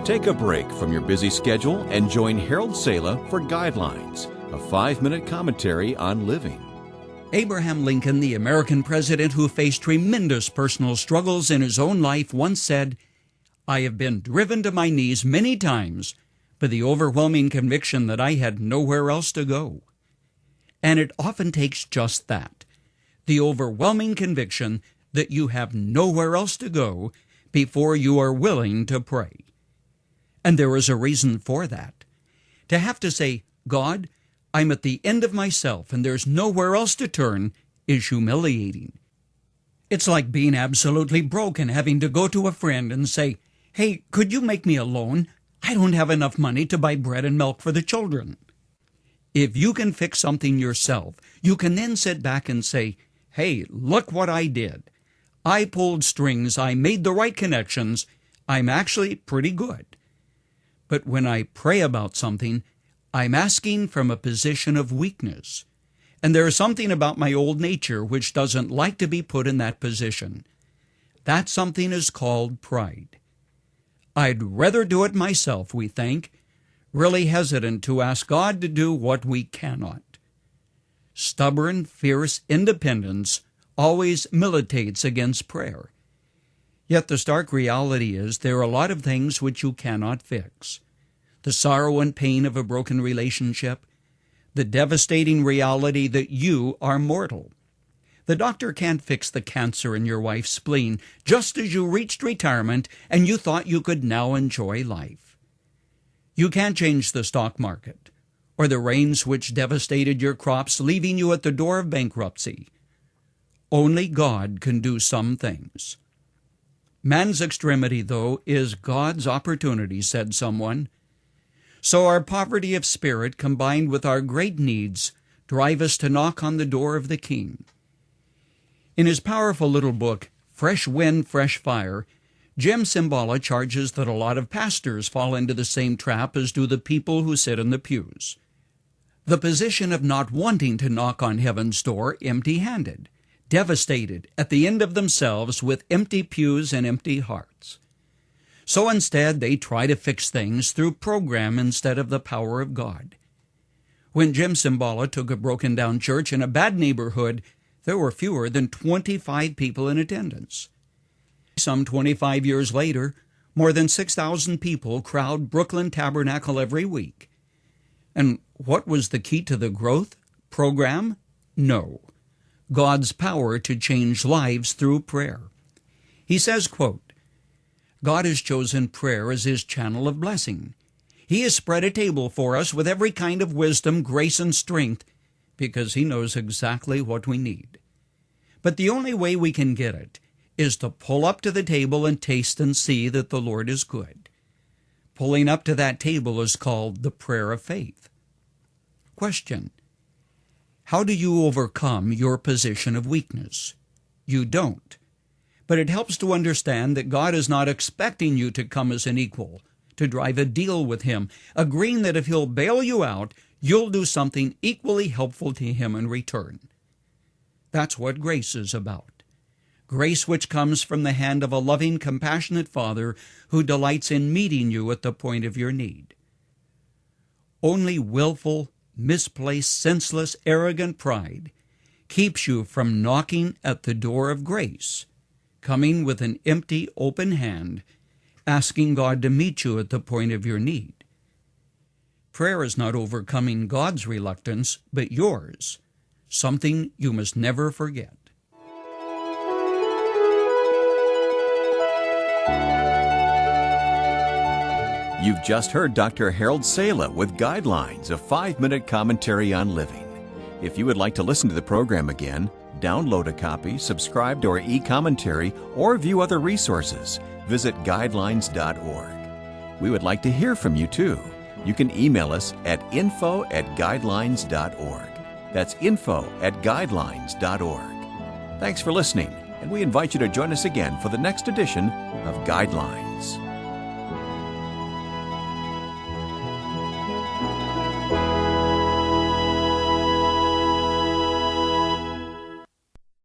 Take a break from your busy schedule and join Harold Sala for Guidelines, a 5-minute commentary on living. Abraham Lincoln, the American president who faced tremendous personal struggles in his own life, once said, "I have been driven to my knees many times by the overwhelming conviction that I had nowhere else to go." And it often takes just that, the overwhelming conviction that you have nowhere else to go before you are willing to pray. And there is a reason for that. To have to say, "God, I'm at the end of myself and there's nowhere else to turn," is humiliating. It's like being absolutely broke and having to go to a friend and say, "Hey, could you make me a loan? I don't have enough money to buy bread and milk for the children." If you can fix something yourself, you can then sit back and say, "Hey, look what I did. I pulled strings, I made the right connections, I'm actually pretty good." But when I pray about something, I'm asking from a position of weakness. And there is something about my old nature which doesn't like to be put in that position. That something is called pride. I'd rather do it myself, we think, really hesitant to ask God to do what we cannot. Stubborn, fierce independence always militates against prayer. Yet the stark reality is there are a lot of things which you cannot fix. The sorrow and pain of a broken relationship, the devastating reality that you are mortal. The doctor can't fix the cancer in your wife's spleen just as you reached retirement and you thought you could now enjoy life. You can't change the stock market or the rains which devastated your crops, leaving you at the door of bankruptcy. Only God can do some things. Man's extremity, though, is God's opportunity, said someone. So our poverty of spirit, combined with our great needs, drive us to knock on the door of the King. In his powerful little book, Fresh Wind, Fresh Fire, Jim Cymbala charges that a lot of pastors fall into the same trap as do the people who sit in the pews. The position of not wanting to knock on heaven's door empty-handed, devastated, at the end of themselves with empty pews and empty hearts. So instead, they try to fix things through program instead of the power of God. When Jim Cymbala took a broken-down church in a bad neighborhood, there were fewer than 25 people in attendance. Some 25 years later, more than 6,000 people crowd Brooklyn Tabernacle every week. And what was the key to the growth? Program? No. God's power to change lives through prayer. He says, quote, "God has chosen prayer as his channel of blessing. He has spread a table for us with every kind of wisdom, grace, and strength, because he knows exactly what we need. But the only way we can get it is to pull up to the table and taste and see that the Lord is good. Pulling up to that table is called the prayer of faith." Question: how do you overcome your position of weakness? You don't. But it helps to understand that God is not expecting you to come as an equal, to drive a deal with him, agreeing that if he'll bail you out, you'll do something equally helpful to him in return. That's what grace is about. Grace which comes from the hand of a loving, compassionate Father who delights in meeting you at the point of your need. Only willful, misplaced, senseless, arrogant pride keeps you from knocking at the door of grace, coming with an empty, open hand, asking God to meet you at the point of your need. Prayer is not overcoming God's reluctance, but yours, something you must never forget. You've just heard Dr. Harold Sala with Guidelines, a 5-minute commentary on living. If you would like to listen to the program again, download a copy, subscribe to our e-commentary, or view other resources, visit guidelines.org. We would like to hear from you, too. You can email us at info@guidelines.org. That's info@guidelines.org. Thanks for listening, and we invite you to join us again for the next edition of Guidelines.